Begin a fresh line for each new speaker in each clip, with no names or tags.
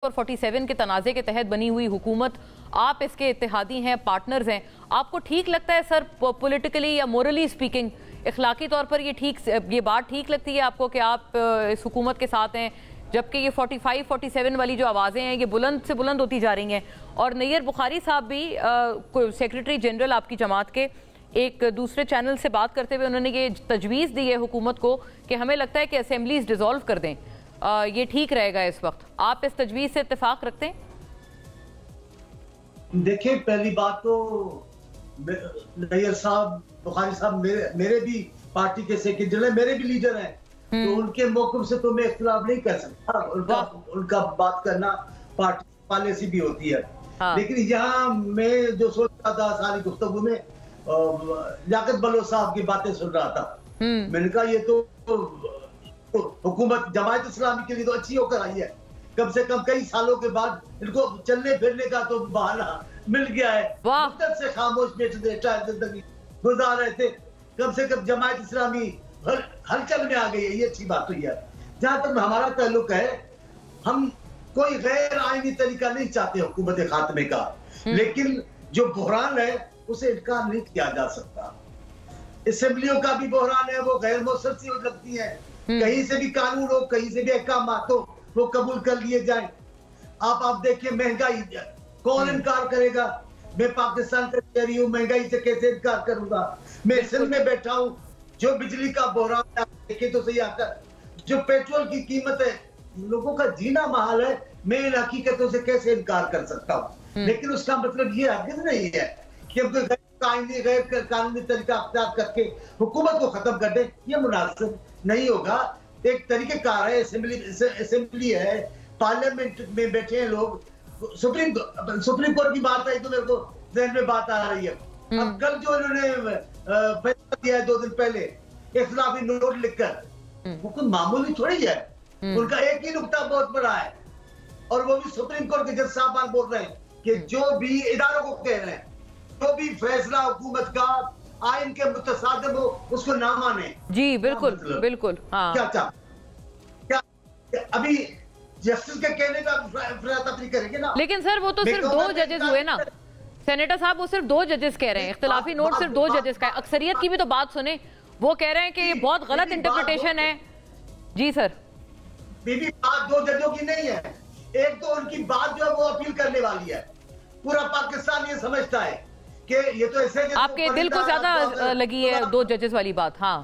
और 47 के तनाज़े के तहत बनी हुई हुकूमत, आप इसके इत्तेहादी हैं, पार्टनर्स हैं। आपको ठीक लगता है सर, पॉलिटिकली या मोरली स्पीकिंग, इखलाकी तौर पर ये बात ठीक लगती है आपको कि आप इस हुकूमत के साथ हैं, जबकि ये 45, 47 वाली जो आवाज़ें हैं ये बुलंद से बुलंद होती जा रही हैं? और नैयर बुखारी साहब भी सेक्रेटरी जनरल आपकी जमात के एक दूसरे चैनल से बात करते हुए उन्होंने ये तजवीज़ दी है हुकूमत को कि हमें लगता है कि असेंबलीज डिज़ोल्व कर दें, ये ठीक रहेगा इस वक्त। आप इस तजवीज़ से इत्तेफाक रखते हैं?
देखिए, पहली बात तो नैयर साहब, बुखारी साहब मेरे भी पार्टी के सेक्रेटरी, मेरे भी लीडर हैं, तो उनके मौक़िफ़ से तो मैं इख्तिलाफ नहीं कर सकता। उनका बात करना पार्टी पॉलिसी भी होती है। हाँ। लेकिन यहाँ मैं जो सोच रहा था सारी गुफ्तगू में, लियाकत बलोच साहब की बातें सुन रहा था। मैंने कहा ये तो हुकूमत जमात इस्लामी के लिए तो अच्छी होकर आई है। कम से कम कई सालों के बाद इनको चलने फिरने का तो बहाना मिल गया है। मुद्दत से खामोश जिंदगी गुजार रहे थे, कम से कम जमात इस्लामी हलचल में आ गई है, ये अच्छी बात हुई है। जहां तक हमारा ताल्लुक है, हम कोई गैर आईनी तरीका नहीं चाहते हुकूमत खात्मे का, लेकिन जो बहरान है उसे इनकार नहीं किया जा सकता। असेंबलियों का भी बहरान है, वो गैर मौसर सी लगती है। कहीं से भी कानून हो, कहीं से भी अहकामात हो, वो कबूल कर लिए जाए। आप देखिए, महंगाई, कौन इनकार करेगा? मैं पाकिस्तान का कह रही हूँ, महंगाई से कैसे इनकार करूंगा? मैं सिंध में बैठा हूँ, जो बिजली का बहरान देखे तो सही आकर, जो पेट्रोल की कीमत है, लोगों का जीना महाल है, मैं इन हकीकतों से कैसे इनकार कर सकता हूँ? लेकिन उसका मतलब ये हरगिज़ नहीं है कि हम गैर कानूनी तरीका अख्तियार करके हुकूमत को खत्म कर दे। ये मुनासिब नहीं होगा। एक तरीकेकार है, असेंबली है, पार्लियामेंट में बैठे हैं लोग। सुप्रीम कोर्ट की बात आई तो मेरे को ज़हन में बात आ रही है। अब कल जो इन्होंने फैसला दिया है 2 दिन पहले, इख्तिलाफी नोट लिखकर, वो कोई मामूली थोड़ी है। उनका एक ही नुक्ता बहुत बड़ा है, और वो भी सुप्रीम कोर्ट के जज साहबान बोल रहे हैं कि जो भी इदारों को कह रहे हैं, जो भी फैसला हुकूमत का आइन के मुतसादिम हो, उसको ना माने।
जी बिल्कुल बिल्कुल। हाँ।
क्या अभी जस्टिस के कहने का अफरा-तफरी करेंगे ना?
लेकिन सर वो तो सिर्फ 2 जजेस हुए ना सेनेटर साहब, वो सिर्फ 2 जजेस कह रहे हैं। इख्तिलाफी नोट सिर्फ 2 जजेस का है। अक्सरियत की भी तो बात सुने, वो कह रहे हैं कि ये बहुत गलत इंटरप्रिटेशन है। जी सर,
बीबी बात 2 जजों की नहीं है। एक तो उनकी बात जो है वो अपील करने वाली है। पूरा पाकिस्तान ये समझता है कि ये तो ऐसे
आपके दिल को ज्यादा लगी है 2 जजेस वाली बात। हाँ,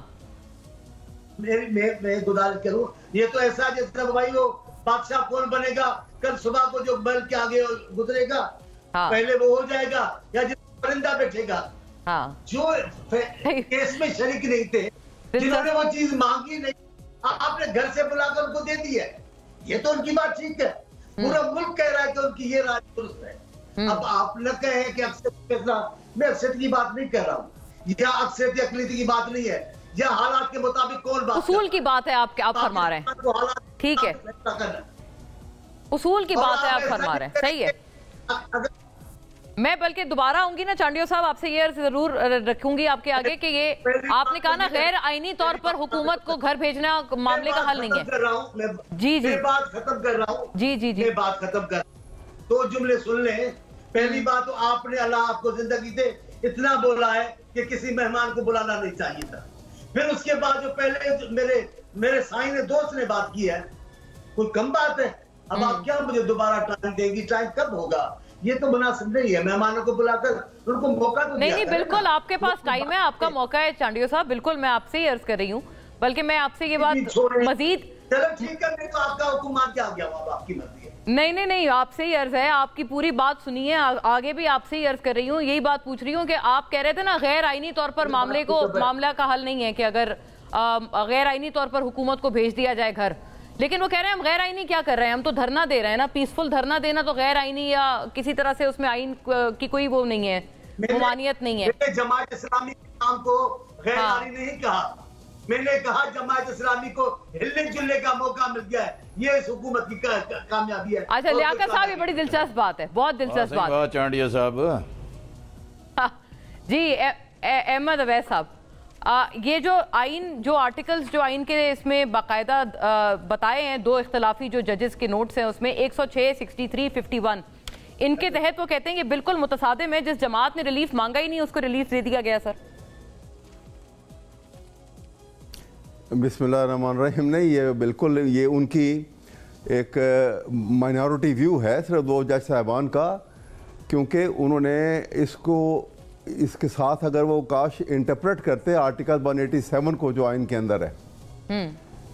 मैं गुजारिश करूं, ये तो ऐसा जैसे भाई वो बादशाह कौन बनेगा, कल सुबह को जो बैल के आगे गुजरेगा, हाँ, पहले वो हो जाएगा, या जो परिंदा बैठेगा। हाँ, जो केस में शरीक नहीं थे, जिन्होंने वो चीज मांगी नहीं, आपने घर से बुलाकर उनको दे दी है। ये तो उनकी बात ठीक है। पूरा मुल्क कह रहा है कि उनकी ये राय दुरुस्त है। अब आप न कहें कि मैं अक्सरियत की बात नहीं कर रहा हूँ, या अक्सरियत अकलीती की बात नहीं है, या हालात के मुताबिक कौन बात,
उसूल की बात है। आप फरमा रहे हैं, ठीक है, उसूल की बात है, आप फरमा रहे हैं, सही है। मैं बल्कि दोबारा आऊंगी ना चांडियो साहब, आपसे ये जरूर रखूंगी आपके आगे कि ये आपने कहा ना गैर आईनी तौर पर हुकूमत को घर भेजना मामले का हल नहीं है। जी जी,
बात खत्म कर रहा हूँ।
जी जी जी,
बात खत्म कर, 2 जुमले सुन ले। पहली बात तो आपने अल्लाह आपको जिंदगी दे इतना बोला है कि किसी मेहमान को बुलाना नहीं चाहिए था। फिर उसके बाद जो पहले मेरे साईं दोस्त ने बात की है, कोई कम बात है? अब आप क्या मुझे दोबारा टाइम देंगी? टाइम कब होगा? ये तो मुनासिब नहीं है। मेहमानों को बुलाकर उनको मौका तो
नहीं, बिल्कुल आपके पास टाइम है, आपका मौका है चांडियो साहब, बिल्कुल मैं आपसे ही अर्ज कर रही हूँ। बल्कि मैं आपसे ये बात मजीद,
चलो ठीक है, मैं तो आपका हुक्म मान के आ गया, आपकी मर्जी है।
नहीं, आपसे ही अर्ज है, आपकी पूरी बात सुनिए, आगे भी आपसे ही अर्ज कर रही हूँ। यही बात पूछ रही हूँ कि आप कह रहे थे ना गैर आईनी तौर पर मामला का हल नहीं है कि अगर गैर आईनी तौर पर हुकूमत को भेज दिया जाए घर, लेकिन वो कह रहे हैं हम गैर आईनी क्या कर रहे हैं, हम तो धरना दे रहे हैं ना। पीसफुल धरना देना तो गैर आईनी या किसी तरह से उसमें आईन की कोई वो नहीं है, ममानियत नहीं है।
जमात इस्लामी के नाम को गैर आईनी नहीं कहा, मैंने कहा जमात इस्लामी को हिलने जुलने का मौका मिल गया है। ये इस हुकूमत की कामयाबी है।
अच्छा लियाकत साहब, ये बड़ी दिलचस्प बात है, बहुत दिलचस्प बात।
चांडिया साहब
जी, अहमद अवैस साहब, ये जो आइन, जो आर्टिकल्स जो आइन के इसमें बाकायदा बताए हैं, दो इख्तलाफी जो जजेस के नोट्स हैं उसमें 106, 63, 51, इनके तहत वो कहते हैं कि बिल्कुल मुतसादिम है, जिस जमात ने रिलीफ मांगा ही नहीं उसको रिलीफ दे दिया गया। सर
बिस्मिल्लाहिर्रहमानिर्रहीम, नहीं, ये बिल्कुल ये उनकी एक माइनॉरिटी व्यू है सिर्फ दो जज साहबान का, क्योंकि उन्होंने इसके साथ अगर वो काश इंटरप्रेट करते आर्टिकल 187 को जो आइन के अंदर है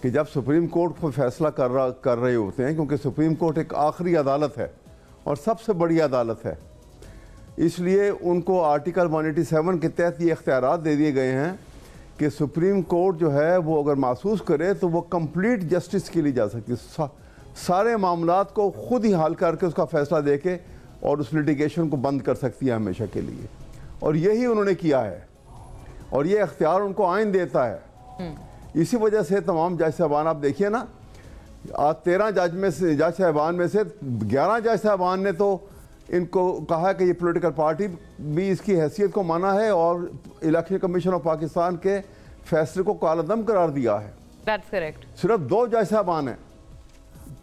कि जब सुप्रीम कोर्ट को फैसला कर रहे होते हैं, क्योंकि सुप्रीम कोर्ट एक आखिरी अदालत है और सबसे बड़ी अदालत है, इसलिए उनको आर्टिकल 187 के तहत ये इख्तियारात दे दिए गए हैं कि सुप्रीम कोर्ट जो है वो अगर महसूस करे तो वो कंप्लीट जस्टिस के लिए जा सकती है, सारे मामलात को खुद ही हल करके उसका फैसला दे के और उस लिटिगेशन को बंद कर सकती है हमेशा के लिए। और यही उन्होंने किया है और ये इख्तियार उनको आइन देता है। इसी वजह से तमाम जज साहबान, आप देखिए ना, आज 13 जज साहबान में से 11 जज साहबान ने तो इनको कहा कि ये पॉलिटिकल पार्टी भी इसकी हैसियत को माना है और इलेक्शन कमीशन ऑफ पाकिस्तान के फैसले को कालअदम करार दिया है।
That's correct.
सिर्फ 2 जज साहबान हैं।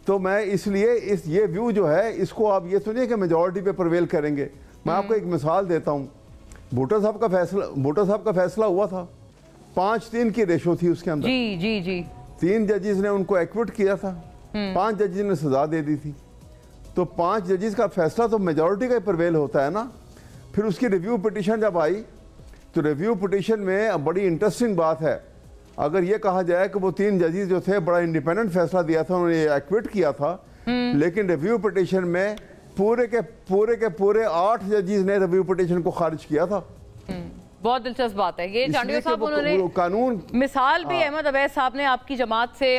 तो मैं इसलिए ये व्यू जो है इसको आप ये सुनिए कि मेजॉरिटी पे प्रवेल करेंगे। मैं आपको एक मिसाल देता हूँ। भुट्टो साहब का फैसला हुआ था, 5-3 की रेशो थी उसके अंदर।
जी
3 जजेस ने उनको एक्विट किया था, 5 जजेस ने सजा दे दी थी। तो 5 जजेस का फैसला तो मेजॉरिटी का ही प्रवेल होता है ना। फिर उसकी रिव्यू पिटीशन जब आई तो रिव्यू पिटीशन में बड़ी इंटरेस्टिंग बात है, अगर ये कहा जाए कि वो 3 जजेस जो थे बड़ा इंडिपेंडेंट फैसला दिया था, उन्होंने एक्विट किया था, लेकिन रिव्यू पिटीशन में पूरे के पूरे 8 जजेस ने रिव्यू पिटीशन को खारिज किया था।
बहुत दिलचस्प बात है ये। चांडियो साहब, उन्होंने
कानून
मिसाल भी अहमद अवैस साहब ने आपकी जमात से